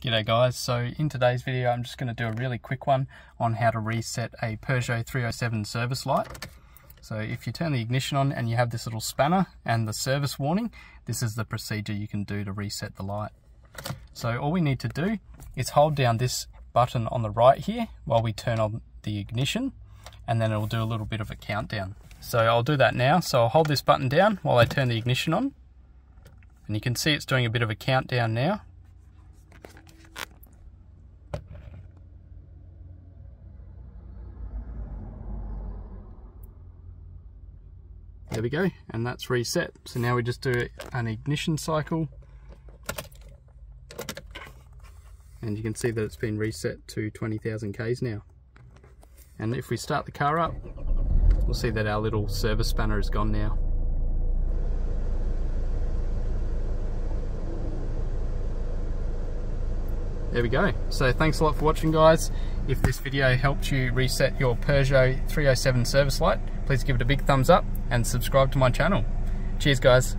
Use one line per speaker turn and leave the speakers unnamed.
G'day guys, so in today's video I'm just going to do a really quick one on how to reset a Peugeot 307 service light. So if you turn the ignition on and you have this little spanner and the service warning, this is the procedure you can do to reset the light. So all we need to do is hold down this button on the right here while we turn on the ignition, and then it will do a little bit of a countdown. So I'll do that now. So I'll hold this button down while I turn the ignition on, and you can see it's doing a bit of a countdown now. There we go, and that's reset. So now we just do an ignition cycle, and you can see that it's been reset to 20,000 Ks now. And if we start the car up, we'll see that our little service spanner is gone now. There we go. So thanks a lot for watching, guys. If this video helped you reset your Peugeot 307 service light, please give it a big thumbs up and subscribe to my channel. Cheers guys.